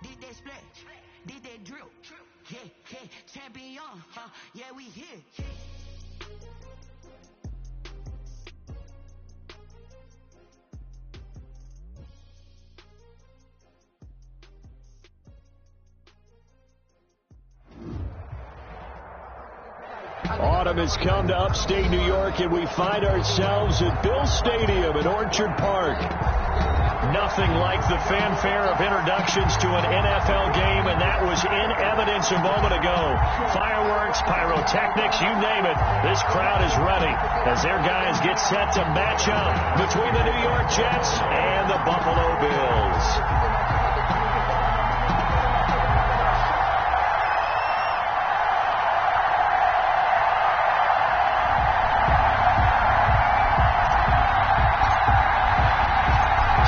Did that split? Did that drill? Yeah, yeah, champion, yeah, we here. Autumn has come to upstate New York, and we find ourselves at Bill Stadium in Orchard Park. Nothing like the fanfare of introductions to an NFL game, and that was in evidence a moment ago. Fireworks, pyrotechnics, you name it. This crowd is ready as their guys get set to match up between the New York Jets and the Buffalo Bills.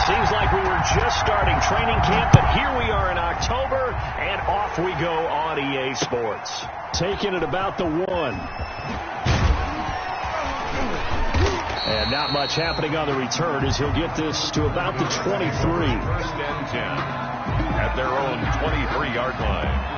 Seems like we were just starting training camp, but here we are in October, and off we go on EA Sports. Taking it about the 1. And not much happening on the return as he'll get this to about the 23. First and 10 at their own 23-yard line.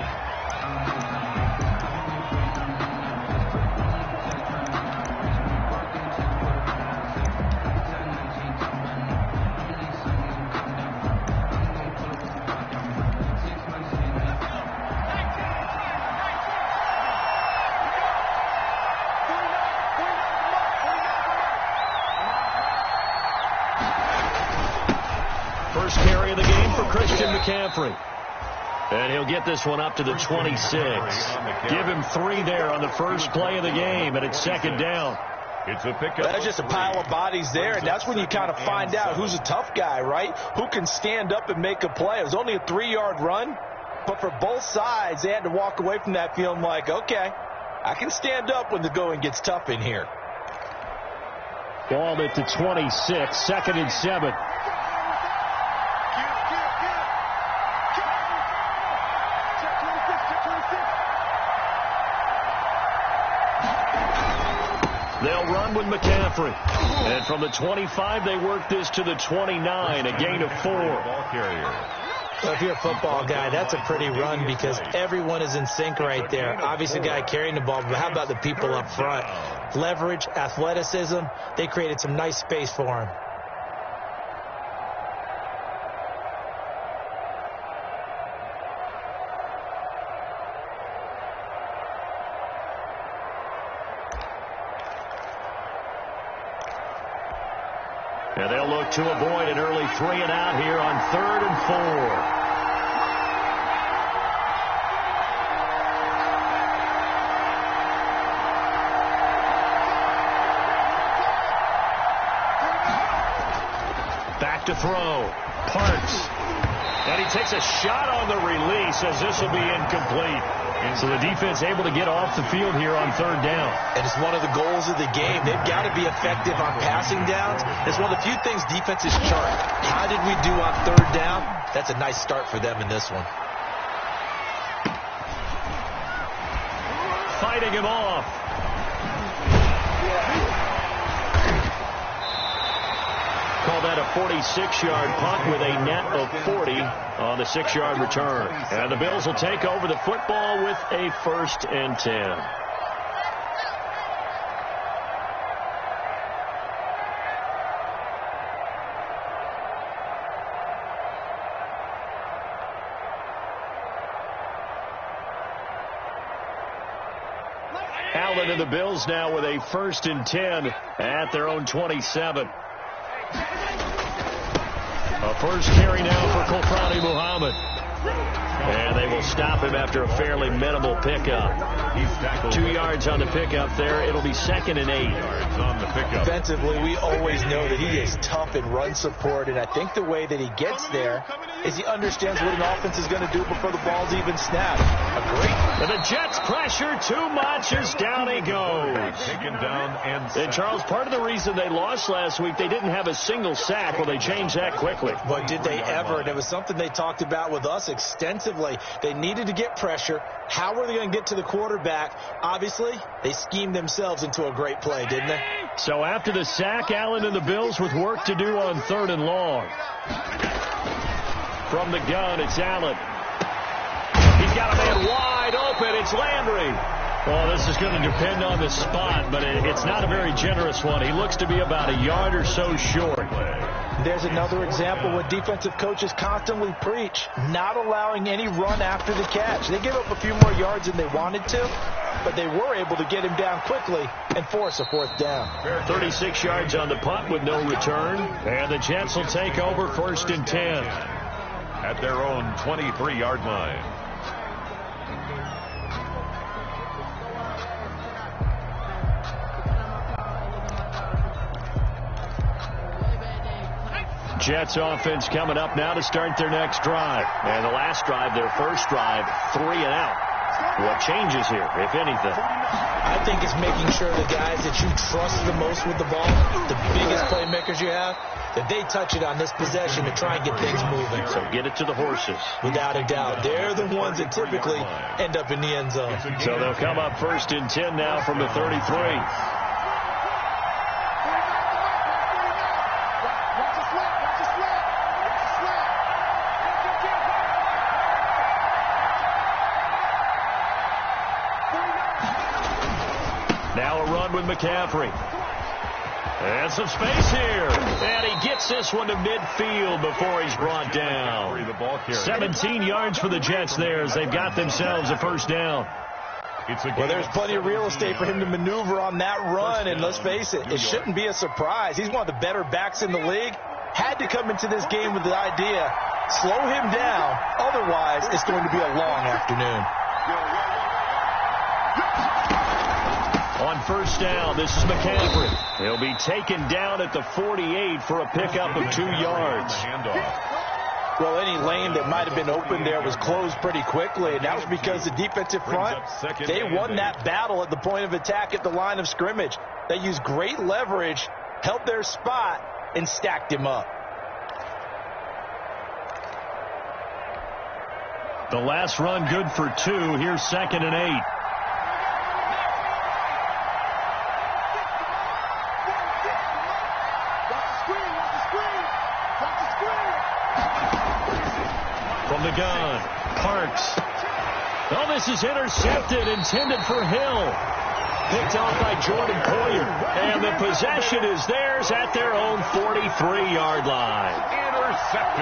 First carry of the game for Christian McCaffrey. And he'll get this one up to the 26. Give him 3 there on the first play of the game, and it's second down. It's a pickup. That's just a pile of bodies there, and that's when you kind of find out who's a tough guy, right? Who can stand up and make a play. It was only a 3-yard run, but for both sides, they had to walk away from that feeling like, okay, I can stand up when the going gets tough in here. Ball at the 26, second and 7. They'll run with McCaffrey. And from the 25, they work this to the 29, a gain of 4. Ball carrier. So if you're a football guy, that's a pretty run because everyone is in sync right there. Obviously, the guy carrying the ball, but how about the people up front? Leverage, athleticism, they created some nice space for him. And they'll look to avoid an early 3 and out here on 3rd and 4. Back to throw. Parks. And he takes a shot on the release as this will be incomplete. And so the defense able to get off the field here on 3rd down. And it's one of the goals of the game. They've got to be effective on passing downs. It's one of the few things defenses chart. How did we do on 3rd down? That's a nice start for them in this one. Fighting him off. Call that a 46-yard punt with a net of 40 on the 6-yard return. And the Bills will take over the football with a 1st and 10. Allen and the Bills now with a 1st and 10 at their own 27. A first carry now for Kolfrani Muhammad. And they will stop him after a fairly minimal pickup. 2 yards on the pickup there. It'll be 2nd and 8. On the pickup. Defensively, we always know that he is tough in run support, and I think the way that he gets there is he understands what an offense is going to do before the ball's even snapped. Agreed. And the Jets pressure too much as down he goes. Taken down and Charles, part of the reason they lost last week, they didn't have a single sack. Well, they changed that quickly. But did they ever? And it was something they talked about with us extensively. They needed to get pressure. How were they going to get to the quarterback? Obviously, they schemed themselves into a great play, didn't they? So after the sack, Allen and the Bills with work to do on 3rd and long. From the gun, it's Allen. He's got a man wide open. It's Landry. Well, this is going to depend on the spot, but it's not a very generous one. He looks to be about a yard or so short. There's another example what defensive coaches constantly preach, not allowing any run after the catch. They gave up a few more yards than they wanted to, but they were able to get him down quickly and force a fourth down. 36 yards on the punt with no return, and the Jets will take over 1st and 10. At their own 23-yard line. Jets offense coming up now to start their next drive. And the last drive, their first drive, 3 and out. What changes here, if anything? I think it's making sure the guys that you trust the most with the ball, the biggest playmakers you have, that they touch it on this possession to try and get things moving. So get it to the horses. Without a doubt. They're the ones that typically end up in the end zone. So they'll come up 1st and 10 now from the 33. Now a run with McCaffrey. And some space here. And he gets this one to midfield before he's brought down. 17 yards for the Jets there as they've got themselves a first down. Well, there's plenty of real estate for him to maneuver on that run. And let's face it, it shouldn't be a surprise. He's one of the better backs in the league. Had to come into this game with the idea, slow him down. Otherwise, it's going to be a long afternoon. On first down, this is McCaffrey. He'll be taken down at the 48 for a pickup of 2 yards. Well, any lane that might have been open there was closed pretty quickly, and that was because the defensive front, they won that battle at the point of attack at the line of scrimmage. They used great leverage, held their spot, and stacked him up. The last run good for 2. Here's 2nd and 8. From the gun, Parks. Oh, this is intercepted, intended for Hill. Picked off by Jordan Poyer. And the possession is theirs at their own 43-yard line.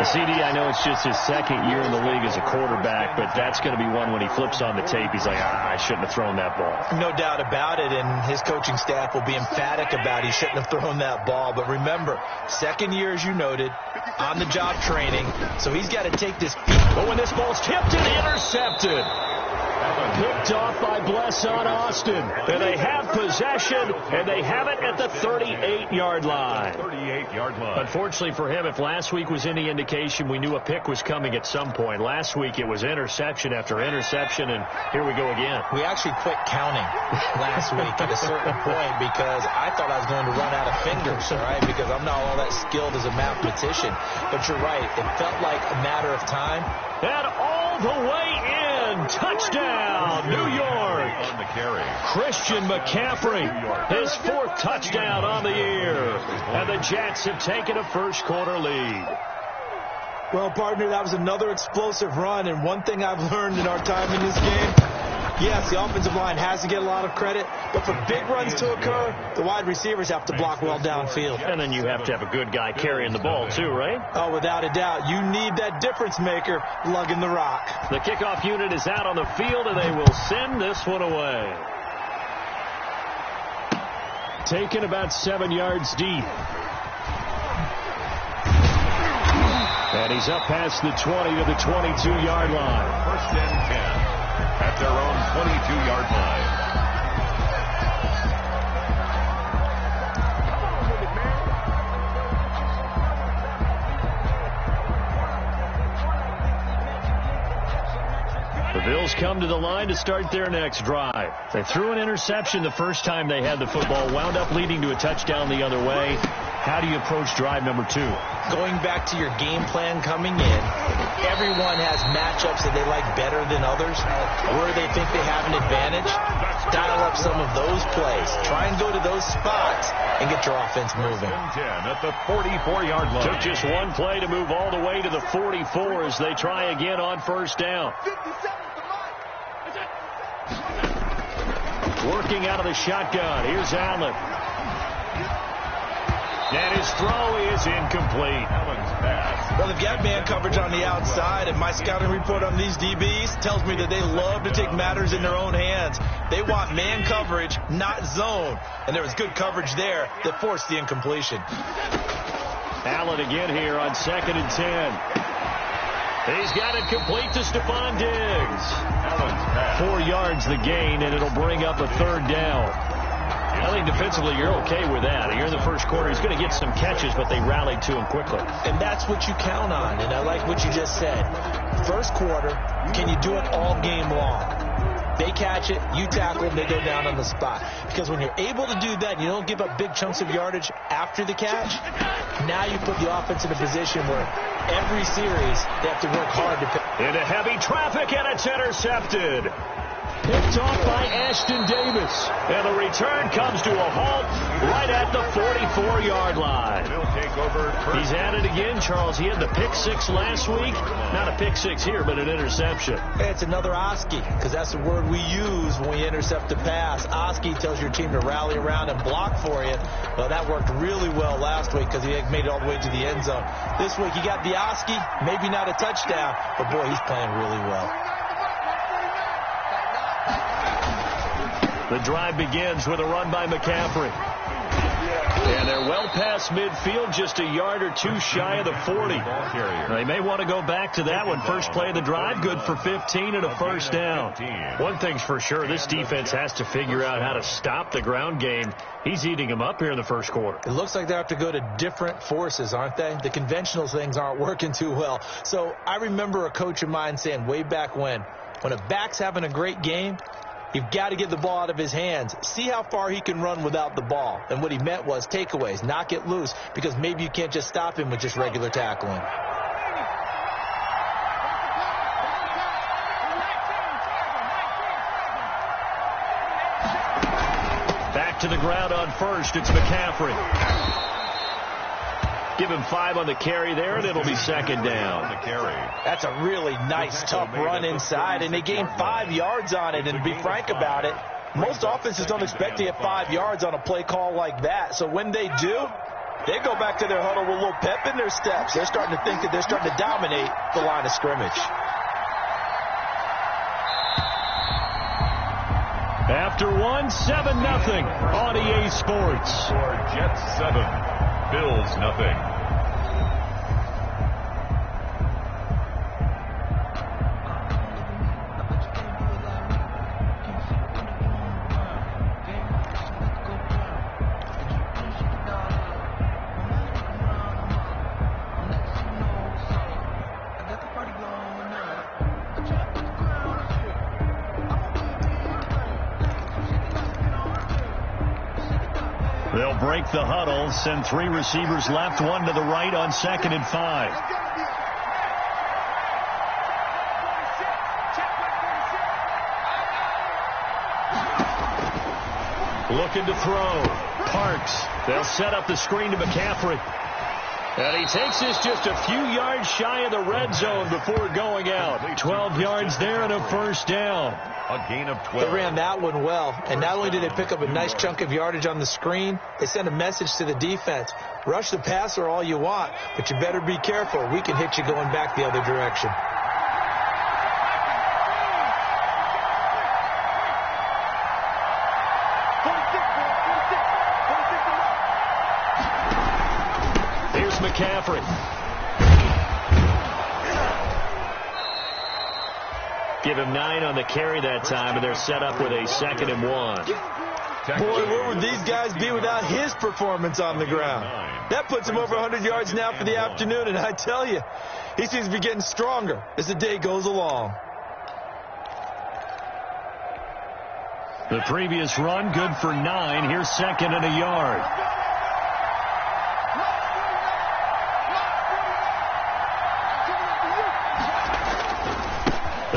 CD, I know it's just his 2nd year in the league as a quarterback, but that's going to be one when he flips on the tape. He's like, I shouldn't have thrown that ball. No doubt about it, and his coaching staff will be emphatic about he shouldn't have thrown that ball. But remember, 2nd year, as you noted, on-the-job training, so he's got to take this. But when this ball's tipped and intercepted. Picked off by Blesson Austin. And they have possession, and they have it at the 38-yard line. 38-yard line. Unfortunately for him, if last week was any indication, we knew a pick was coming at some point. Last week it was interception after interception, and here we go again. We actually quit counting last week at a certain point because I thought I was going to run out of fingers, all right, because I'm not all that skilled as a mathematician. But you're right. It felt like a matter of time. And all the way in. Touchdown, New York. On the carry. Christian McCaffrey, his 4th touchdown on the year. And the Jets have taken a first-quarter lead. Well, partner, that was another explosive run. And one thing I've learned in our time in this game, yes, the offensive line has to get a lot of credit, but for big runs to occur, the wide receivers have to block well downfield. And then you have to have a good guy carrying the ball, too, right? Oh, without a doubt. You need that difference maker lugging the rock. The kickoff unit is out on the field, and they will send this one away. Taken about 7 yards deep. And he's up past the 20 to the 22-yard line. 1st and 10. At their own 22-yard line. The Bills come to the line to start their next drive. They threw an interception the first time they had the football, wound up leading to a touchdown the other way. How do you approach drive number 2? Going back to your game plan coming in, everyone has matchups that they like better than others, where they think they have an advantage. Dial up some of those plays. Try and go to those spots and get your offense moving. 10 at the 44-yard line. Took just one play to move all the way to the 44 as they try again on first down. Working out of the shotgun. Here's Allen. And his throw is incomplete. Allen's pass. Well, they've got man coverage on the outside, and my scouting report on these DBs tells me that they love to take matters in their own hands. They want man coverage, not zone. And there was good coverage there that forced the incompletion. Allen again here on 2nd and 10. He's got it complete to Stephon Diggs. Allen's pass. 4 yards the gain, and it'll bring up a 3rd down. I think defensively you're okay with that. Here in the first quarter, he's going to get some catches, but they rallied to him quickly. And that's what you count on, and I like what you just said. First quarter, can you do it all game long? They catch it, you tackle them, they go down on the spot. Because when you're able to do that, you don't give up big chunks of yardage after the catch. Now you put the offense in a position where every series they have to work hard to pick. Into heavy traffic, and it's intercepted. Picked off by Ashton Davis. And the return comes to a halt right at the 44-yard line. He'll take over first. He's at it again, Charles. He had the pick 6 last week. Not a pick 6 here, but an interception. It's another Oski, because that's the word we use when we intercept the pass. Oski tells your team to rally around and block for you. Well, that worked really well last week because he made it all the way to the end zone. This week, he got the Oski, maybe not a touchdown, but boy, he's playing really well. The drive begins with a run by McCaffrey. And they're well past midfield, just a yard or two shy of the 40. They may want to go back to that one. First play of the drive, good for 15 and a first down. One thing's for sure, this defense has to figure out how to stop the ground game. He's eating them up here in the first quarter. It looks like they have to go to different forces, aren't they? The conventional things aren't working too well. So I remember a coach of mine saying way back when a back's having a great game, you've got to get the ball out of his hands. See how far he can run without the ball. And what he meant was takeaways, knock it loose, because maybe you can't just stop him with just regular tackling. Back to the ground on first. It's McCaffrey. Give him 5 on the carry there, and it'll be second down. That's a really nice, tough run inside, and they gained 5 yards on it. And to be frank about it, most offenses don't expect to get 5 yards on a play call like that. So when they do, they go back to their huddle with a little pep in their steps. They're starting to think that they're starting to dominate the line of scrimmage. After 1, 7-0 on EA Sports. For Jets 7. Bills nothing. They'll break the huddle, send 3 receivers left, 1 to the right on 2nd and 5. Looking to throw. Parks. They'll set up the screen to McCaffrey. And he takes this just a few yards shy of the red zone before going out. 12 yards there and a first down. A gain of 12. They ran that one well, and not only did they pick up a nice chunk of yardage on the screen, they sent a message to the defense. Rush the passer all you want, but you better be careful. We can hit you going back the other direction. Here's McCaffrey. Give him 9 on the carry that time, and they're set up with a 2nd and 1. Boy, where would these guys be without his performance on the ground? That puts him over 100 yards now for the afternoon, and I tell you, he seems to be getting stronger as the day goes along. The previous run, good for 9. Here's 2nd and a yard.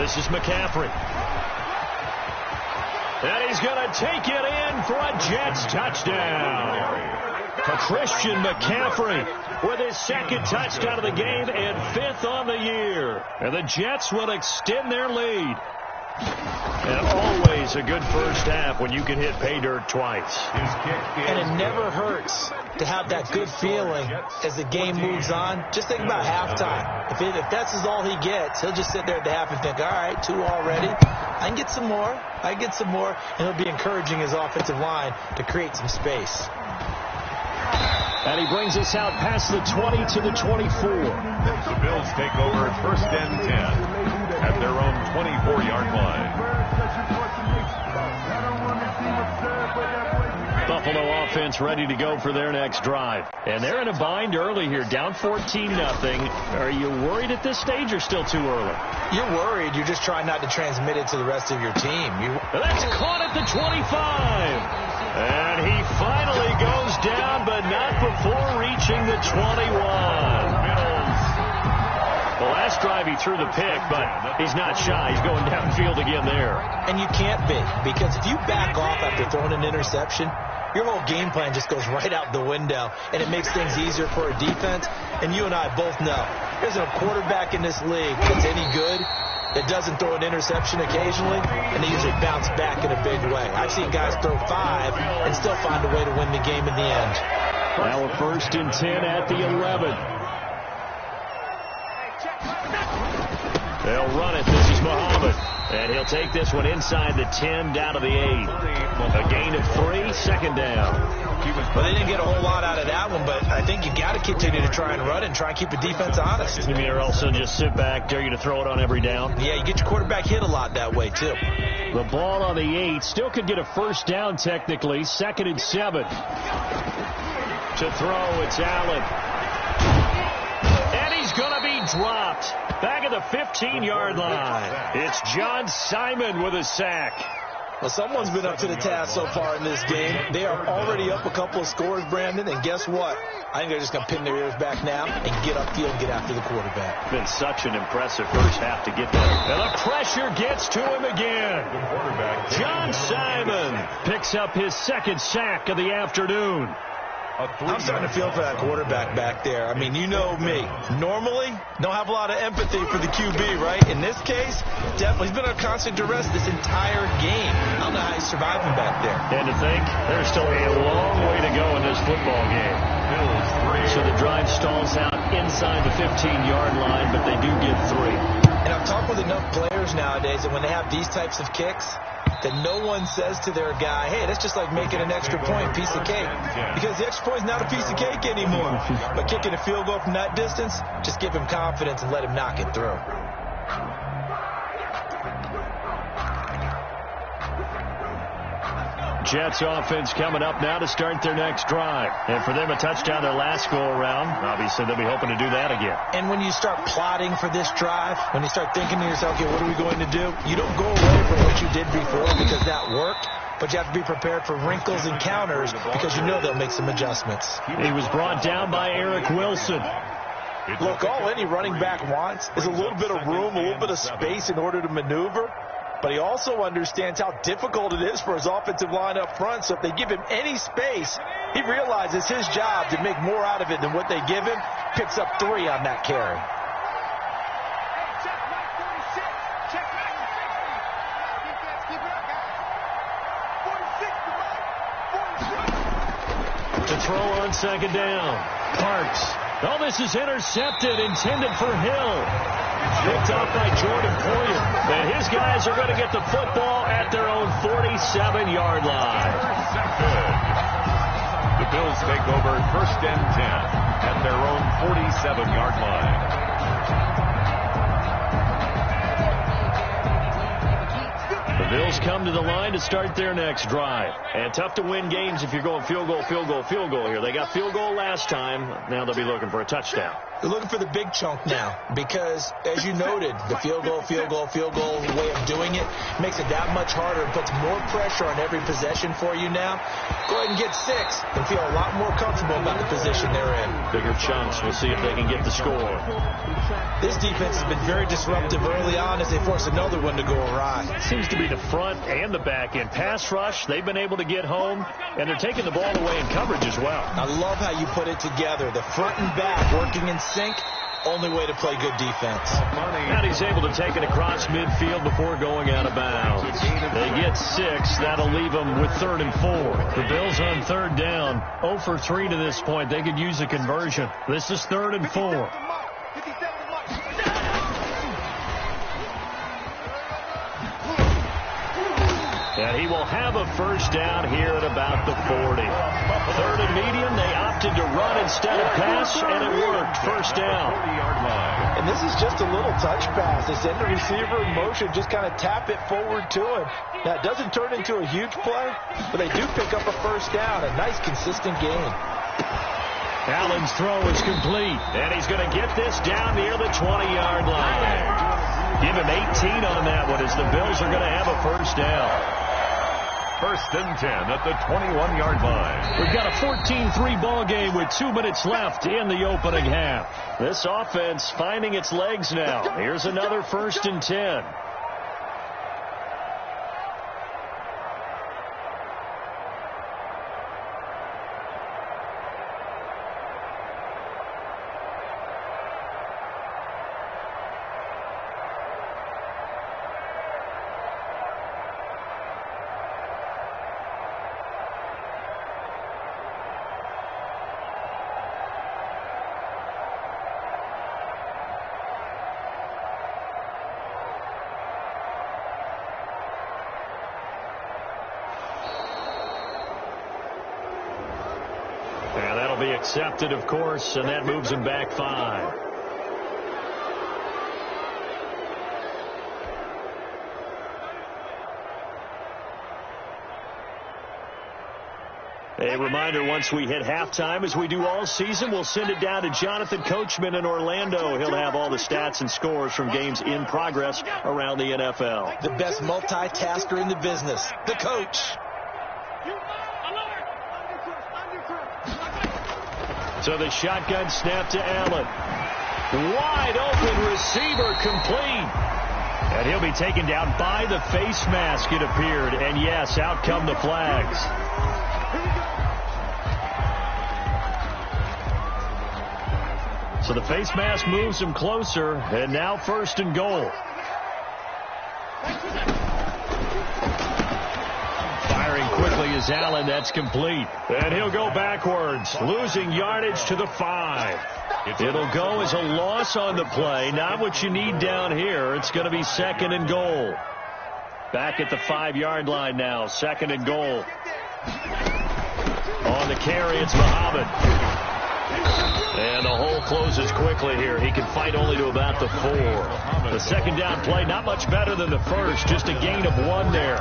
This is McCaffrey. And he's going to take it in for a Jets touchdown. For Christian McCaffrey with his second touchdown of the game and 5th on the year. And the Jets will extend their lead. And always a good first half when you can hit pay dirt twice. And it never hurts to have that good feeling as the game moves on. Just think about halftime. If that's all he gets, he'll just sit there at the half and think, all right, 2 already. I can get some more. And he'll be encouraging his offensive line to create some space. And he brings us out past the 20 to the 24. The Bills take over first and 10 at their own 24-yard line. Buffalo offense ready to go for their next drive. And they're in a bind early here, down 14-0. Are you worried at this stage or still too early? You're worried. You're just trying not to transmit it to the rest of your team. That's caught at the 25. And he finally goes down, but not before reaching the 21. The last drive he threw the pick, but he's not shy. He's going downfield again there. And you can't be, because if you back off after throwing an interception, your whole game plan just goes right out the window, and it makes things easier for a defense. And you and I both know there's a quarterback in this league that's any good that doesn't throw an interception occasionally, and they usually bounce back in a big way. I've seen guys throw 5 and still find a way to win the game in the end. Now a first and 10 at the 11. They'll run it. This is Muhammad. And he'll take this one inside the 10 down to the 8. A gain of 3, second down. Well, they didn't get a whole lot out of that one, but I think you got to continue to try and run it and try and keep the defense honest. You mean or also just sit back, dare you to throw it on every down? Yeah, you get your quarterback hit a lot that way, too. The ball on the 8 still could get a first down technically. 2nd and 7. To throw, it's Allen. And he's going to be dropped. Back at the 15-yard line. It's John Simon with a sack. Well, someone's been up to the task so far in this game. They are already up a couple of scores, Brandon, and guess what? I think they're just going to pin their ears back now and get upfield and get after the quarterback. Been such an impressive first half to get there. And the pressure gets to him again. John Simon picks up his 2nd sack of the afternoon. I'm starting to feel for that quarterback back there. I mean, you know me. Normally, don't have a lot of empathy for the QB, right? In this case, definitely. He's been under constant duress this entire game. I don't know how he's surviving back there. And to think, there's still a long way to go in this football game. So the drive stalls out inside the 15-yard line, but they do get 3. And I've talked with enough players nowadays that when they have these types of kicks, that no one says to their guy, hey, that's just like making an extra point, piece of cake. Because the extra point is not a piece of cake anymore. But kicking a field goal from that distance, just give him confidence and let him knock it through. Jets offense coming up now to start their next drive. And for them, a touchdown their last go-around. Obviously, they'll be hoping to do that again. And when you start plotting for this drive, when you start thinking to yourself, okay, what are we going to do? You don't go away from what you did before because that worked. But you have to be prepared for wrinkles and counters because you know they'll make some adjustments. He was brought down by Eric Wilson. Look, all any running back wants is a little bit of room, a little bit of space in order to maneuver. But he also understands how difficult it is for his offensive line up front. So if they give him any space, he realizes his job to make more out of it than what they give him. Picks up 3 on that carry. To throw on 2nd down. Parks. Oh, this is intercepted, intended for Hill. Picked off by Jordan Poyer. And his guys are going to get the football at their own 47-yard line. The Bills take over first and 10 at their own 47-yard line. The Bills come to the line to start their next drive. And tough to win games if you're going field goal here. They got field goal last time. Now they'll be looking for a touchdown. They're looking for the big chunk now because, as you noted, the field goal way of doing it makes it that much harder and puts more pressure on every possession for you now. Go ahead and get 6 and feel a lot more comfortable about the position they're in. Bigger chunks. We'll see if they can get the score. This defense has been very disruptive early on as they force another one to go awry. Seems to be the front and the back end. Pass rush, they've been able to get home, and they're taking the ball away in coverage as well. I love how you put it together. The front and back working in sync, only way to play good defense. And he's able to take it across midfield before going out of bounds. They get 6. That'll leave them with 3rd and 4. The Bills on 3rd down. 0 for 3 to this point. They could use a conversion. This is 3rd and 4. And he will have a first down here at about the 40. 3rd and medium, they opted to run instead of pass, and it worked. First down. And this is just a little touch pass. They send the receiver in motion, just kind of tap it forward to him. Now, it doesn't turn into a huge play, but they do pick up a first down. A nice, consistent gain. Allen's throw is complete, and he's going to get this down near the 20-yard line. Give him 18 on that one as the Bills are going to have a first down. 1st and 10 at the 21-yard line. We've got a 14-3 ball game with 2 minutes left in the opening half. This offense finding its legs now. Here's another 1st and 10. And that'll be accepted, of course, and that moves him back 5. A reminder, once we hit halftime, as we do all season, we'll send it down to Jonathan Coachman in Orlando. He'll have all the stats and scores from games in progress around the NFL. The best multitasker in the business, the coach. So the shotgun snap to Allen. Wide open receiver complete. And he'll be taken down by the face mask, it appeared. And yes, out come the flags. So the face mask moves him closer. And now 1st and goal. Quickly is Allen. That's complete. And he'll go backwards, losing yardage to the 5. It'll go as a loss on the play. Not what you need down here. It's going to be 2nd and goal. Back at the 5-yard line now. 2nd and goal. On the carry, it's Muhammad. And the hole closes quickly here. He can fight only to about the 4. The 2nd down play, not much better than the first. Just a gain of 1 there.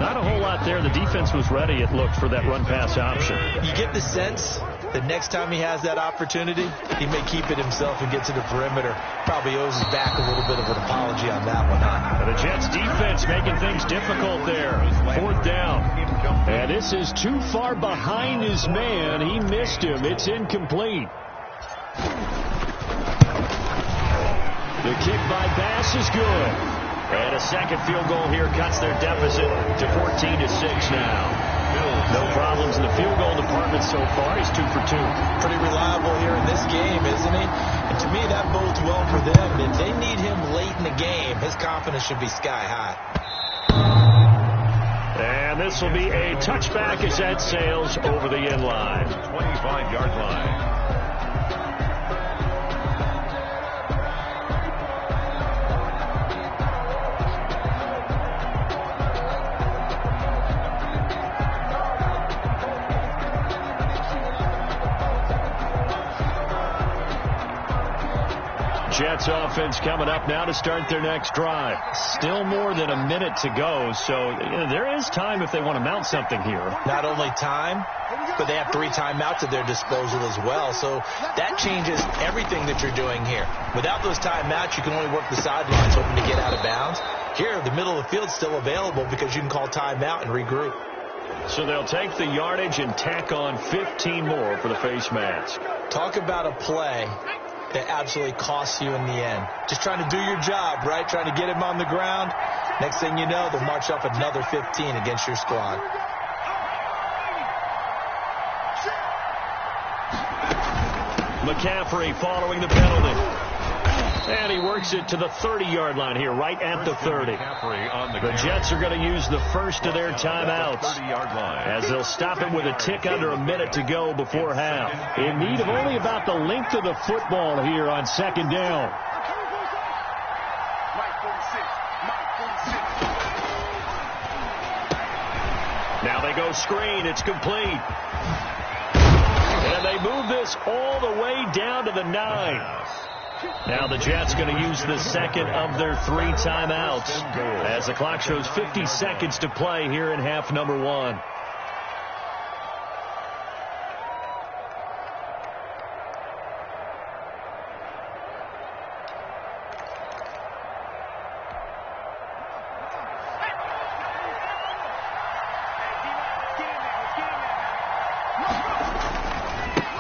Not a whole lot there. The defense was ready, it looked, for that run-pass option. You get the sense that next time he has that opportunity, he may keep it himself and get to the perimeter. Probably owes his back a little bit of an apology on that one. And the Jets defense making things difficult there. 4th down. And this is too far behind his man. He missed him. It's incomplete. The kick by Bass is good. And a second field goal here cuts their deficit to 14-6 now. No problems in the field goal department so far. He's 2 for 2. Pretty reliable here in this game, isn't he? And to me, that bodes well for them. If they need him late in the game, his confidence should be sky high. And this will be a touchback as that sails over the end line. 25-yard line. Jets offense coming up now to start their next drive. Still more than a minute to go, so there is time if they want to mount something here. Not only time, but they have 3 timeouts at their disposal as well, so that changes everything that you're doing here. Without those timeouts, you can only work the sidelines hoping to get out of bounds. Here, the middle of the field is still available because you can call timeout and regroup. So they'll take the yardage and tack on 15 more for the face mask. Talk about a play that absolutely costs you in the end. Just trying to do your job, right? Trying to get him on the ground. Next thing you know, they'll march off another 15 against your squad. McCaffrey following the penalty. And he works it to the 30-yard line here, right at the 30. The Jets are going to use the first of their timeouts as they'll stop him with a tick under a minute to go before half. In need of only about the length of the football here on second down. Now they go screen. It's complete. And they move this all the way down to the 9. Now the Jets going to use the second of their 3 timeouts as the clock shows 50 seconds to play here in half number 1.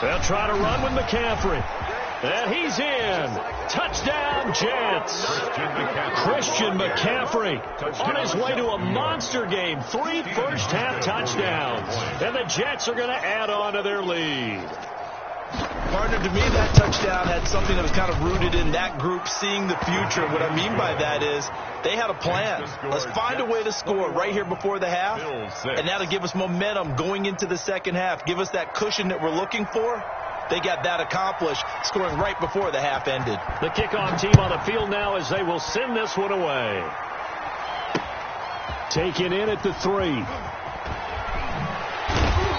They'll try to run with McCaffrey. And he's in. Touchdown, Jets. Christian McCaffrey on his way to a monster game. 3 first-half touchdowns. And the Jets are going to add on to their lead. Partner, to me, that touchdown had something that was kind of rooted in that group seeing the future. What I mean by that is they had a plan. Let's find a way to score right here before the half, and that'll give us momentum going into the second half. Give us that cushion that we're looking for. They got that accomplished, scoring right before the half ended. The kickoff team on the field now as they will send this one away. Taken in at the 3.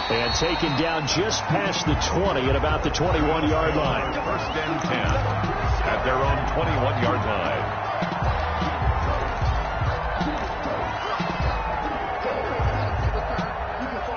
And taken down just past the 20 at about the 21-yard line. First and 10 at their own 21-yard line.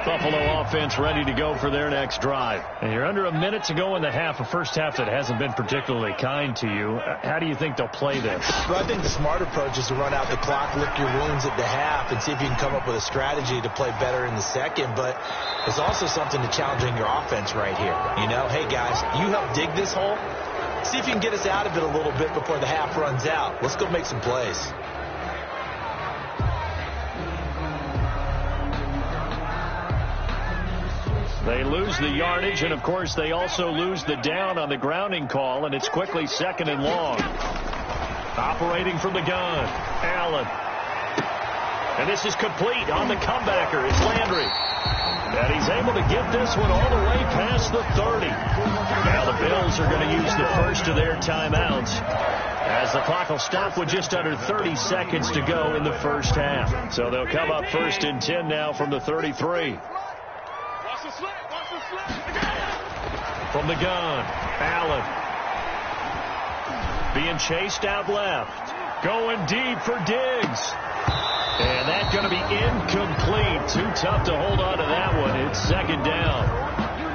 Buffalo offense ready to go for their next drive. And you're under a minute to go in the half, a first half that hasn't been particularly kind to you. How do you think they'll play this? Well, I think the smart approach is to run out the clock, lick your wounds at the half, and see if you can come up with a strategy to play better in the second. But there's also something to challenging your offense right here. You know, hey, guys, you help dig this hole. See if you can get us out of it a little bit before the half runs out. Let's go make some plays. They lose the yardage, and, of course, they also lose the down on the grounding call, and it's quickly second and long. Operating from the gun, Allen. And this is complete on the comebacker. It's Landry. And he's able to get this one all the way past the 30. Now the Bills are going to use the first of their timeouts as the clock will stop with just under 30 seconds to go in the first half. So they'll come up first and 10 now from the 33. From the gun, Allen. Being chased out left. Going deep for Diggs. And that's going to be incomplete. Too tough to hold on to that one. It's second down.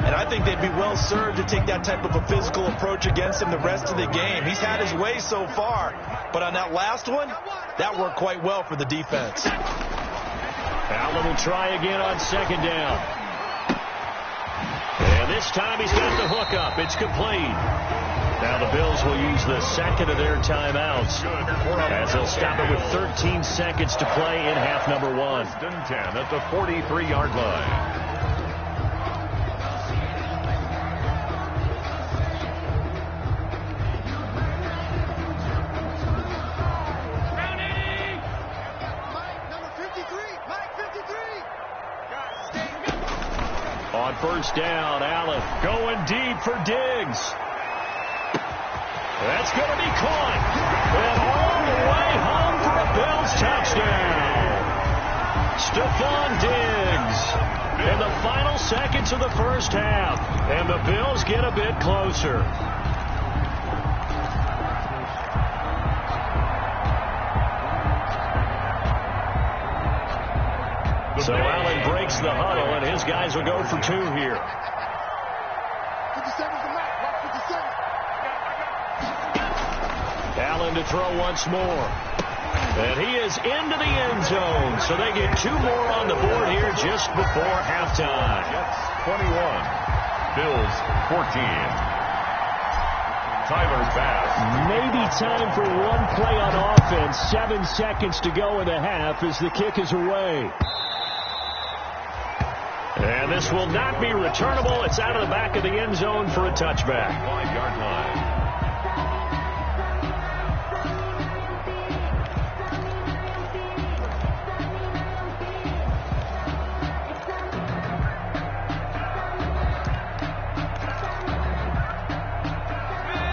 And I think they'd be well served to take that type of a physical approach against him the rest of the game. He's had his way so far. But on that last one, that worked quite well for the defense. Allen will try again on second down. And this time he's got the hook up. It's complete. Now the Bills will use the second of their timeouts as they'll stop it with 13 seconds to play in half number 1. First and 10 at the 43-yard line. On first down, Allen going deep for Diggs. That's going to be caught. And all the way home for a Bills touchdown. Stephon Diggs in the final seconds of the first half. And the Bills get a bit closer. breaks the huddle, and his guys will go for 2 here. Allen to throw once more. And he is into the end zone, so they get 2 more on the board here just before halftime. Jets 21, Bills 14. Tyler Bass. Maybe time for one play on offense. 7 seconds to go in the half as the kick is away. And this will not be returnable. It's out of the back of the end zone for a touchback. 5-yard line.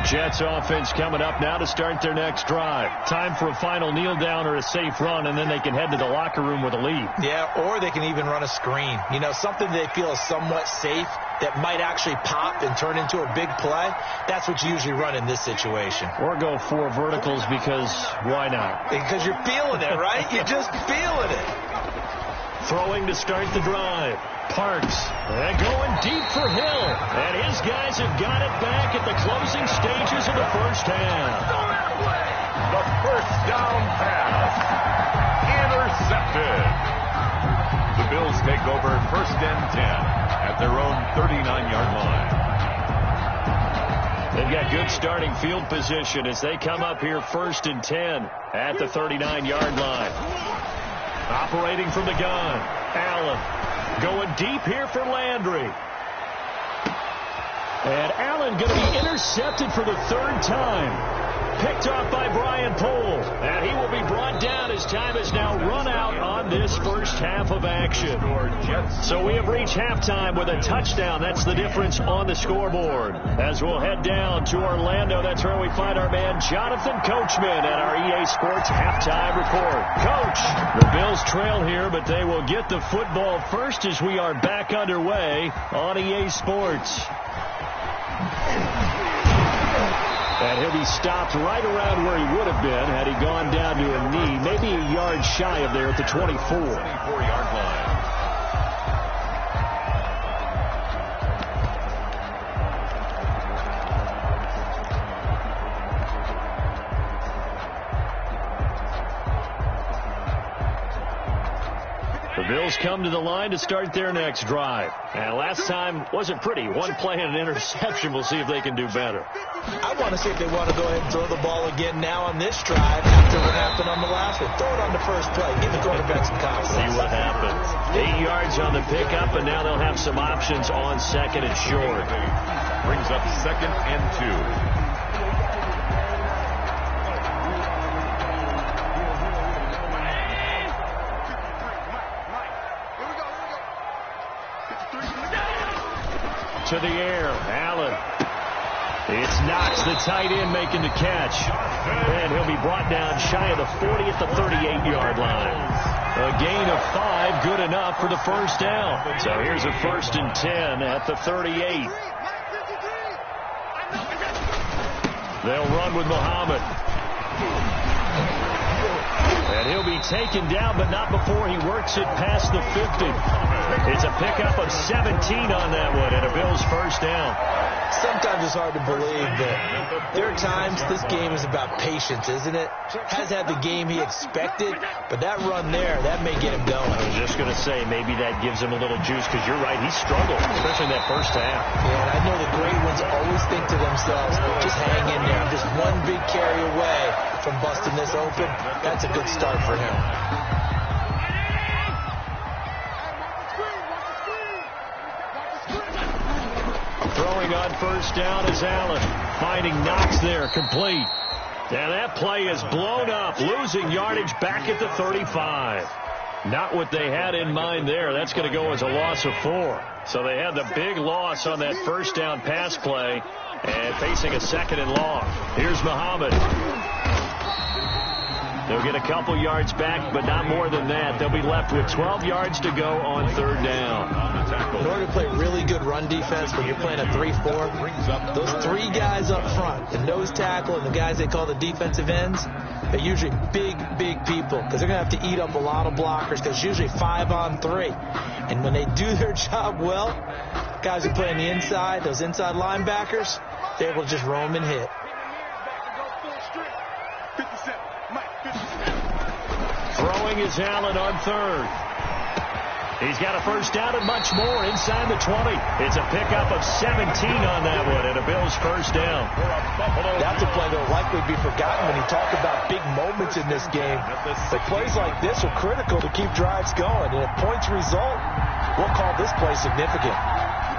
Jets offense coming up now to start their next drive. Time for a final kneel down or a safe run, and then they can head to the locker room with a lead. Yeah, or they can even run a screen. You know, something they feel is somewhat safe that might actually pop and turn into a big play. That's what you usually run in this situation. Or go 4 verticals because why not? Because you're feeling it, right? You're just feeling it. Throwing to start the drive. Parks, and going deep for Hill. And his guys have got it back at the closing stages of the first half. The first down pass. Intercepted. The Bills take over first and 10 at their own 39-yard line. They've got good starting field position as they come up here first and 10 at the 39-yard line. Operating from the gun, Allen. Going deep here for Landry. And Allen going to be intercepted for the 3rd time. Picked off by Brian Poole. And he will be brought down as time has now run out on this first half of action. So we have reached halftime with a touchdown. That's the difference on the scoreboard. As we'll head down to Orlando, that's where we find our man Jonathan Coachman at our EA Sports halftime report. Coach, the Bills trail here, but they will get the football first as we are back underway on EA Sports. And he'll be stopped right around where he would have been had he gone down to a knee, maybe a yard shy of there at the 24. 24-yard line. The Bills come to the line to start their next drive. And last time wasn't pretty. 1 play and an interception. We'll see if they can do better. I want to see if they want to go ahead and throw the ball again now on this drive after what happened on the last one. Throw it on the first play. Give the quarterback some confidence. See what happens. 8 yards on the pickup, and now they'll have some options on 2nd and short. Brings up 2nd and 2. To the air, Allen. It's Knox, the tight end, making the catch. And he'll be brought down shy of the 40 at the 38-yard line. A gain of 5, good enough for the first down. So here's a 1st and 10 at the 38. They'll run with Muhammad. And he'll be taken down, but not before he works it past the 50. It's a pickup of 17 on that one, and a Bills first down. Sometimes it's hard to believe that there are times this game is about patience, isn't it? Has had the game he expected, but that run there, that may get him going. I was just going to say, maybe that gives him a little juice, because you're right, he struggled, especially in that first half. Yeah, and I know the great ones always think to themselves, just hang in there. I'm just one big carry away from busting this open. That's a good start for him. Throwing on first down is Allen. Finding Knox there, complete. And that play is blown up, losing yardage back at the 35. Not what they had in mind there. That's going to go as a loss of 4. So they had the big loss on that first down pass play and facing a 2nd and long. Here's Muhammad. They'll get a couple yards back, but not more than that. They'll be left with 12 yards to go on third down. In order to play really good run defense when you're playing a 3-4, those three guys up front, the nose tackle and the guys they call the defensive ends, they're usually big people because they're going to have to eat up a lot of blockers because it's usually 5-on-3. And when they do their job well, guys who play on the inside, those inside linebackers, they're able to just roam and hit. Throwing is Allen on third. He's got a first down and much more inside the 20. It's a pickup of 17 on that one and a Bills first down. That's a play that will likely be forgotten when you talk about big moments in this game. But plays like this are critical to keep drives going. And if points result, we'll call this play significant.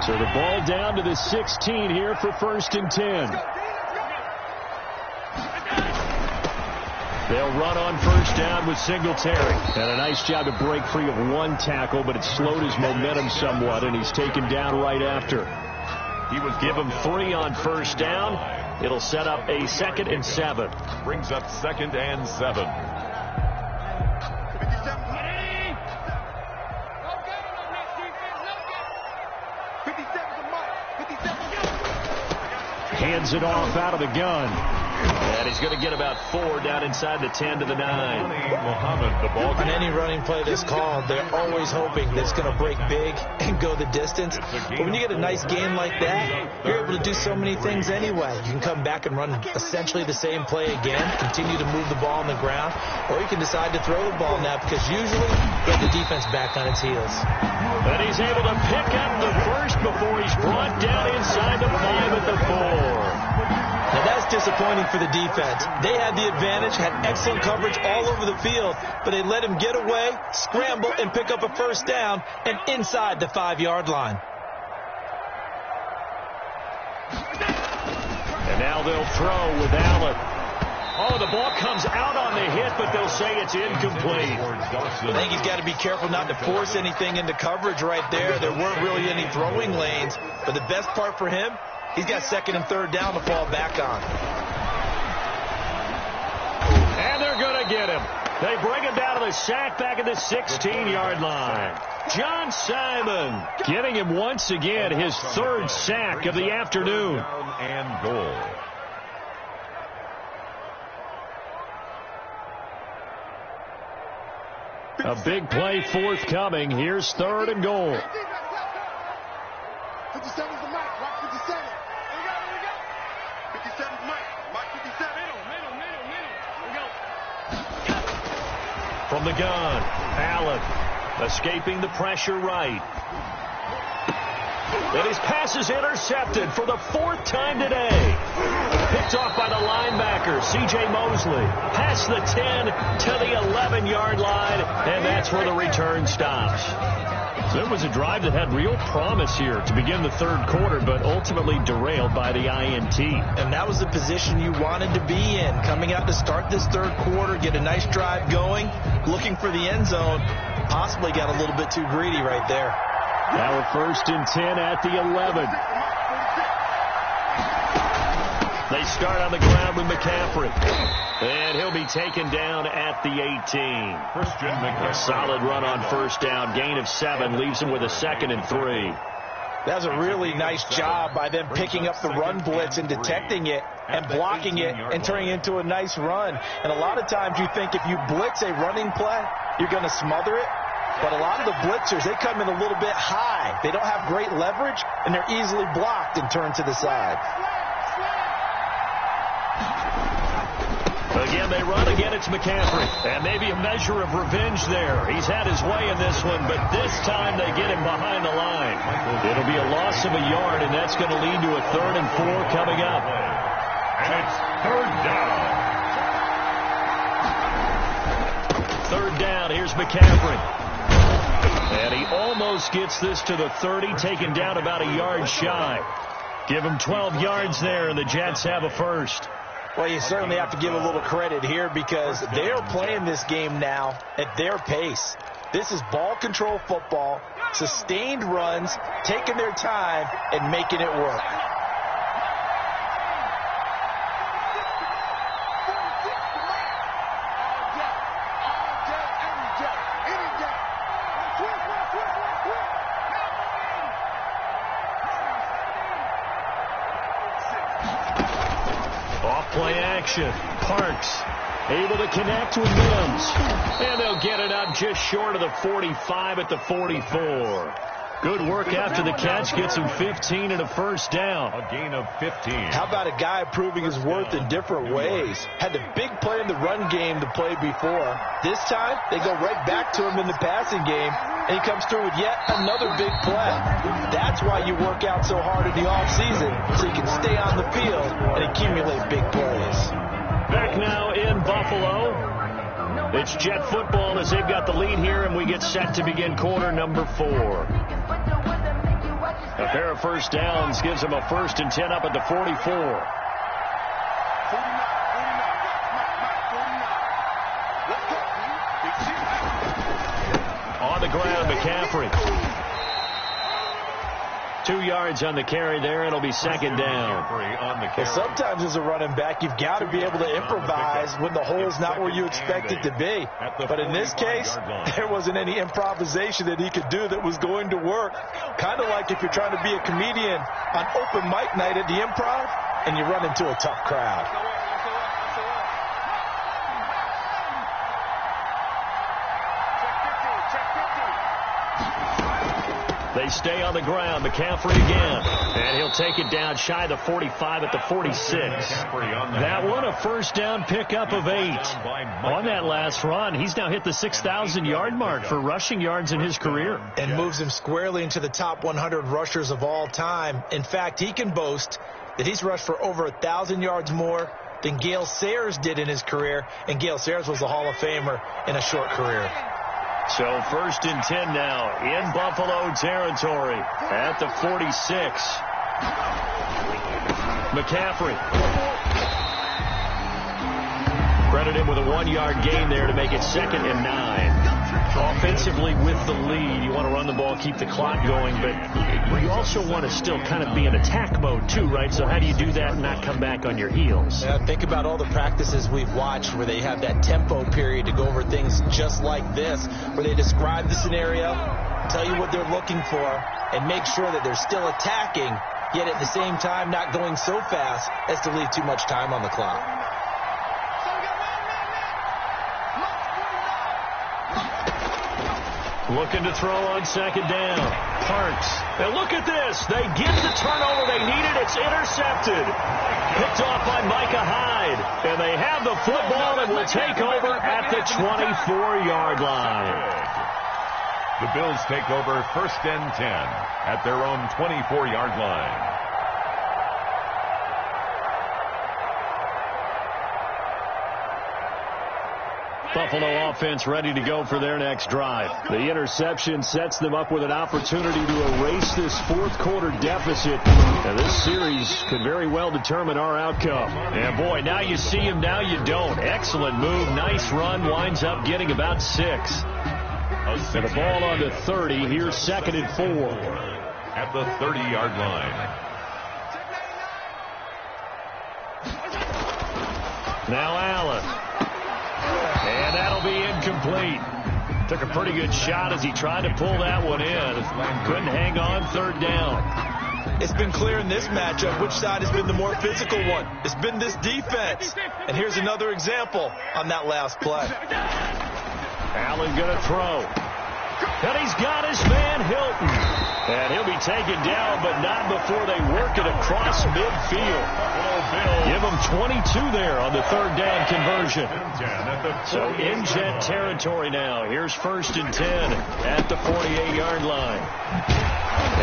So the ball down to the 16 here for first and 10. They'll run on first down with Singletary. And a nice job to break free of one tackle, but it slowed his momentum somewhat, and he's taken down right after. He would give him 3 on first down. It'll set up a 2nd and 7. Brings up 2nd and 7. Hands it off out of the gun. And he's going to get about 4 down inside the 10 to the 9. Muhammad, the ball. On any running play that's called, they're always hoping that it's going to break big and go the distance. But when you get a nice game like that, you're able to do so many things anyway. You can come back and run essentially the same play again, continue to move the ball on the ground, or you can decide to throw the ball now because usually get the defense back on its heels. And he's able to pick up the first before he's brought down inside the 5 at the 4. Now that's disappointing for the defense. They had the advantage, had excellent coverage all over the field, but they let him get away, scramble, and pick up a first down and inside the 5-yard line. And now they'll throw with Allen. Oh, the ball comes out on the hit, but they'll say it's incomplete. I think he's got to be careful not to force anything into coverage right there. There weren't really any throwing lanes, but the best part for him, he's got 2nd and 3rd down to fall back on. And they're going to get him. They bring him down to the sack back at the 16-yard line. John Simon getting him once again his 3rd sack of the afternoon. And goal. A big play forthcoming. Here's 3rd and goal. 57's the mic. Watch 57. Here we go. 57's mic. Mike 57. Middle. We go. From the gun, Allen escaping the pressure right. And his pass is intercepted for the 4th time today. Picked off by the linebacker, C.J. Mosley. Past the 10 to the 11-yard line, and that's where the return stops. So it was a drive that had real promise here to begin the 3rd quarter, but ultimately derailed by the INT. And that was the position you wanted to be in. Coming out to start this 3rd quarter, get a nice drive going, looking for the end zone. Possibly got a little bit too greedy right there. Now a 1st and 10 at the 11. They start on the ground with McCaffrey. And he'll be taken down at the 18. Christian McCaffrey. A solid run on first down. Gain of 7 leaves him with a 2nd and 3. That was a really nice job by them picking up the run blitz and detecting it and blocking it and turning it into a nice run. And a lot of times you think if you blitz a running play, you're going to smother it. But a lot of the blitzers, they come in a little bit high. They don't have great leverage, and they're easily blocked and turned to the side. Again, they run. Again, it's McCaffrey. And maybe a measure of revenge there. He's had his way in this one, but this time they get him behind the line. It'll be a loss of a yard, and that's going to lead to a 3rd and 4 coming up. And it's 3rd down. 3rd down. Here's McCaffrey. And he almost gets this to the 30, taken down about a yard shy. Give him 12 yards there, and the Jets have a first. Well, you certainly have to give a little credit here because they're playing this game now at their pace. This is ball control football, sustained runs, taking their time, and making it work. action. Parks able to connect with Mims. And they'll get it up just short of the 45 at the 44. Good work after the catch. Gets him 15 and a first down. A gain of 15. How about a guy proving his worth in different ways? Had the big play in the run game to play before. This time, they go right back to him in the passing game, and he comes through with yet another big play. That's why you work out so hard in the offseason, so you can stay on the field and accumulate big plays. Back now in Buffalo. It's Jet football as they've got the lead here, and we get set to begin quarter number 4. A pair of first downs gives them a 1st and 10 up at the 44. On the ground, McCaffrey. 2 yards on the carry there. It'll be second down. Well, sometimes as a running back, you've got to be able to improvise when the hole's not where you expect it to be. But in this case, there wasn't any improvisation that he could do that was going to work. Kind of like if you're trying to be a comedian on open mic night at the Improv and you run into a tough crowd. They stay on the ground. McCaffrey again. And he'll take it down shy of the 45 at the 46. That one, a first down pickup of 8. On that last run, he's now hit the 6,000-yard mark for rushing yards in his career. And moves him squarely into the top 100 rushers of all time. In fact, he can boast that he's rushed for over 1,000 yards more than Gale Sayers did in his career. And Gale Sayers was a Hall of Famer in a short career. So 1st and 10 now in Buffalo territory at the 46. McCaffrey. Credit him with a 1-yard gain there to make it 2nd and 9. Offensively with the lead, you want to run the ball, keep the clock going, but you also want to still kind of be in attack mode too, right? So how do you do that and not come back on your heels? Yeah, think about all the practices we've watched where they have that tempo period to go over things just like this, where they describe the scenario, tell you what they're looking for, and make sure that they're still attacking, yet at the same time not going so fast as to leave too much time on the clock. Looking to throw on 2nd down. Parks. And look at this. They get the turnover they needed. It's intercepted. Picked off by Micah Hyde. And they have the football and will take over at the 24-yard line. The Bills take over 1st and 10 at their own 24-yard line. Buffalo offense ready to go for their next drive. The interception sets them up with an opportunity to erase this 4th quarter deficit. And this series could very well determine our outcome. And boy, now you see him, now you don't. Excellent move, nice run, winds up getting about 6. And the ball on the 30, here's 2nd and 4. At the 30-yard line. Now Allen. And that'll be incomplete. Took a pretty good shot as he tried to pull that one in. Couldn't hang on 3rd down. It's been clear in this matchup which side has been the more physical one. It's been this defense. And here's another example on that last play. Allen going to throw. And he's got his man Hilton. And he'll be taken down, but not before they work it across midfield. Give him 22 there on the 3rd down conversion. So in Jet territory now. Here's 1st and 10 at the 48-yard line.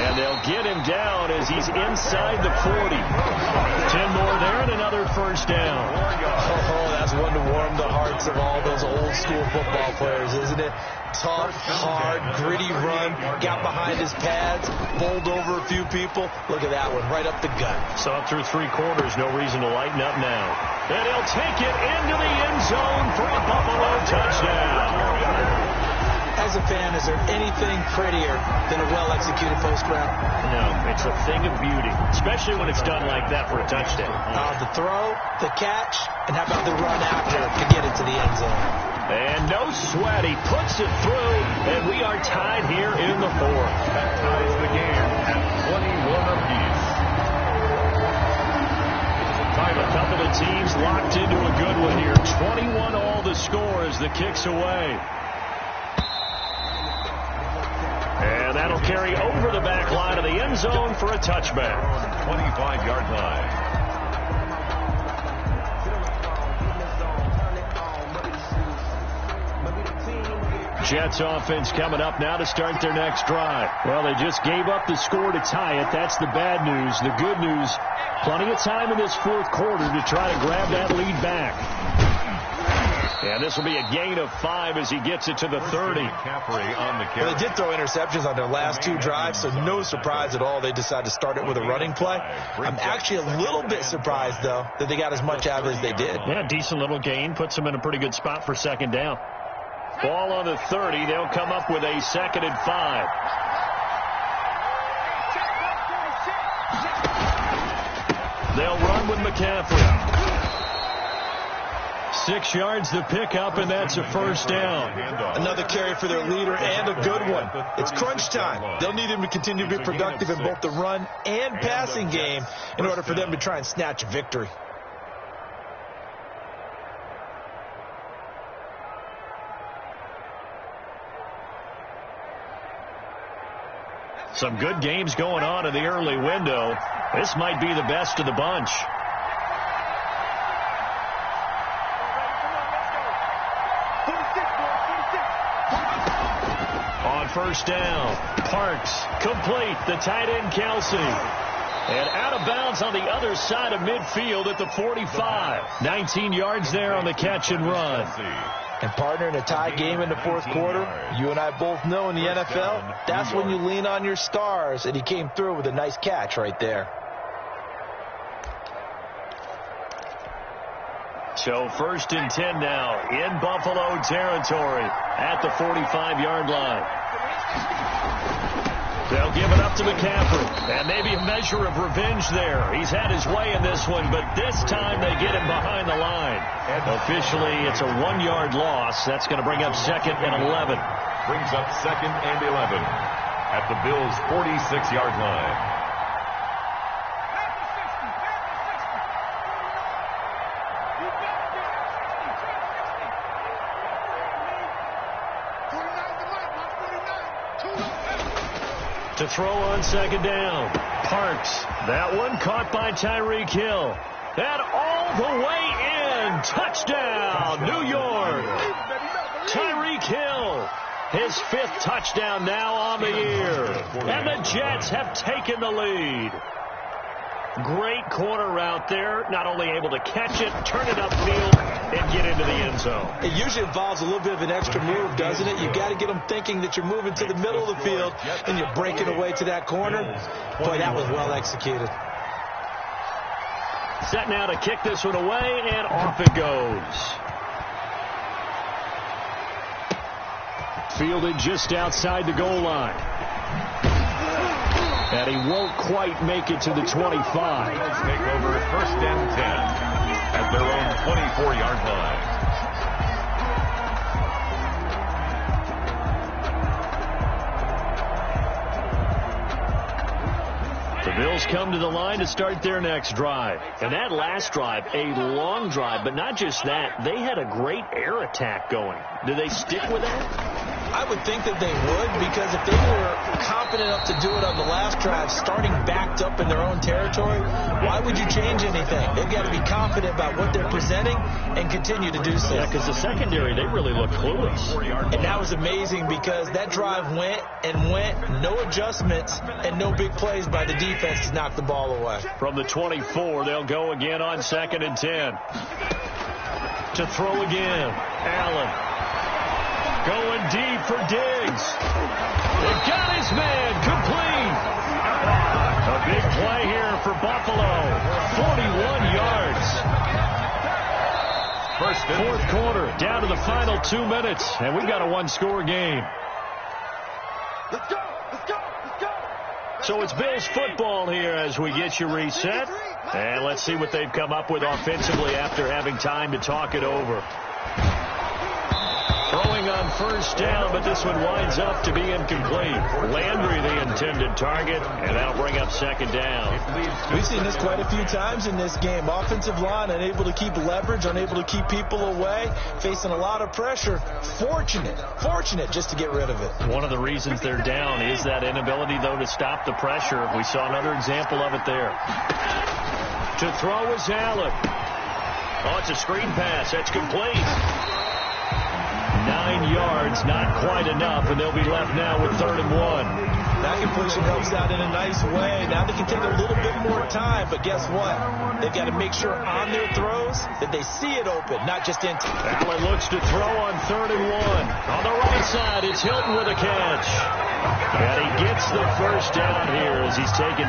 And they'll get him down as he's inside the 40. 10 more there and another 1st down. Oh, that's one to warm the hearts of all those old school football players, isn't it? Tough, hard, gritty run. Got behind his pads, bowled over a few people. Look at that one, right up the gut. Saw it through 3 quarters. No reason to lighten up now. And he'll take it into the end zone for a Buffalo touchdown. As a fan, is there anything prettier than a well-executed post route? No, it's a thing of beauty, especially when it's done like that for a touchdown. The throw, the catch, and how about the run after to get it to the end zone? And no sweat, he puts it through, and we are tied here in the 4th. That ties the game at 21 apiece. right, a couple of teams locked into a good one here. 21 all the score as the kick's away. And that'll carry over the back line of the end zone for a touchback. 25-yard line. Jets offense coming up now to start their next drive. Well, they just gave up the score to tie it. That's the bad news. The good news, plenty of time in this fourth quarter to try to grab that lead back. And this will be a gain of 5 as he gets it to the 30. McCaffrey on the carry. Well, they did throw interceptions on their last 2 drives, so no surprise at all they decided to start it with a running play. I'm actually a little bit surprised, though, that they got as much out as they did. Yeah, decent little gain. Puts them in a pretty good spot for second down. Ball on the 30. They'll come up with a 2nd and 5. They'll run with McCaffrey. 6 yards to pick up, and that's a first down. Another carry for their leader, and a good one. It's crunch time. They'll need him to continue to be productive in both the run and passing game in order for them to try and snatch a victory. Some good games going on in the early window. This might be the best of the bunch. On first down, Parks complete. The tight end, Kelsey. And out of bounds on the other side of midfield at the 45. 19 yards there on the catch and run. And partner, in a tie game in the fourth quarter, you and I both know in the NFL, that's when you lean on your stars, and he came through with a nice catch right there. So 1st and 10 now in Buffalo territory at the 45-yard line. They'll give it up to McCaffrey, and maybe a measure of revenge there. He's had his way in this one, but this time they get him behind the line. And officially, it's a 1-yard loss. That's going to bring up 2nd and 11. Brings up 2nd and 11 at the Bills' 46-yard line. To throw on 2nd down. Parks. That one caught by Tyreek Hill. And all the way in. Touchdown, New York. Tyreek Hill. His 5th touchdown now on the year. And the Jets have taken the lead. Great corner route there. Not only able to catch it, turn it upfield, and get into the end zone. It usually involves a little bit of an extra move, doesn't it? You've got to get them thinking that you're moving to the middle of the field and you're breaking away to that corner. Boy, that was well executed. Set now to kick this one away, and off it goes. Fielded just outside the goal line. And he won't quite make it to the 25. Bills take over 1st and 10 at their own 24-yard line. The Bills come to the line to start their next drive. And that last drive, a long drive, but not just that. They had a great air attack going. Do they stick with that? I would think that they would, because if they were confident enough to do it on the last drive, starting backed up in their own territory, why would you change anything? They've got to be confident about what they're presenting and continue to do so. Yeah, because the secondary, they really look clueless. And that was amazing, because that drive went and went, no adjustments, and no big plays by the defense to knock the ball away. From the 24, they'll go again on 2nd and 10. To throw again, Allen. Going deep for Diggs. They've got his man complete. A big play here for Buffalo. 41 yards. Fourth quarter, down to the final 2 minutes, and we've got a 1-score game. Let's go! Let's go! Let's go! So it's Bills football here as we get you reset. And let's see what they've come up with offensively after having time to talk it over. Throwing on on first down, but this one winds up to be incomplete. Landry, the intended target, and that'll bring up second down. We've seen this quite a few times in this game. Offensive line unable to keep leverage, unable to keep people away, facing a lot of pressure. Fortunate just to get rid of it. One of the reasons they're down is that inability, though, to stop the pressure. We saw another example of it there. To throw is Allen. Oh, it's a screen pass. That's complete. 9 yards, not quite enough, and they'll be left now with 3rd and 1. That completion helps out in a nice way. Now they can take a little bit more time, but guess what? They've got to make sure on their throws that they see it open, not just in. Allen looks to throw on 3rd and 1. On the right side, it's Hilton with a catch. And he gets the first down here as he's taken